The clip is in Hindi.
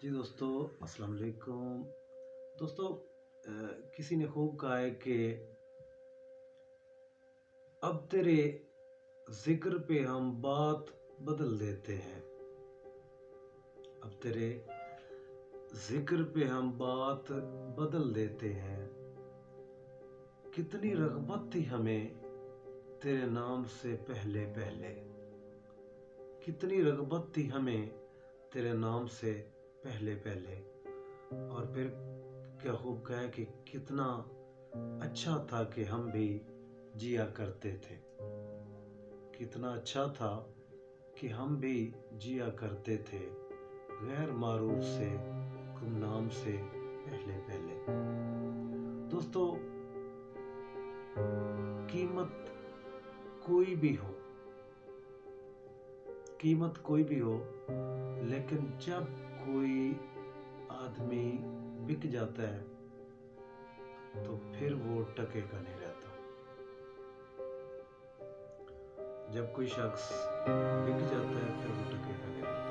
जी दोस्तों, अस्सलाम वालेकुम। दोस्तों, किसी ने खूब कहा है कि अब तेरे ज़िक्र पे हम बात बदल देते हैं। अब तेरे ज़िक्र पे हम बात बदल देते हैं। कितनी रग़बत थी हमें तेरे नाम से पहले पहले। कितनी रग़बत थी हमें तेरे नाम से पहले पहले। और फिर क्या खूब कहा है कि कितना अच्छा था कि हम भी जिया करते थे। कितना अच्छा था कि हम भी जिया करते थे गैर मारूफ से गुमनाम से पहले पहले। दोस्तों, कीमत कोई भी हो, कीमत कोई भी हो, लेकिन जब कोई आदमी बिक जाता है तो फिर वो टकेगा नहीं रहता। जब कोई शख्स बिक जाता है फिर वो टकेगा नहीं रहता।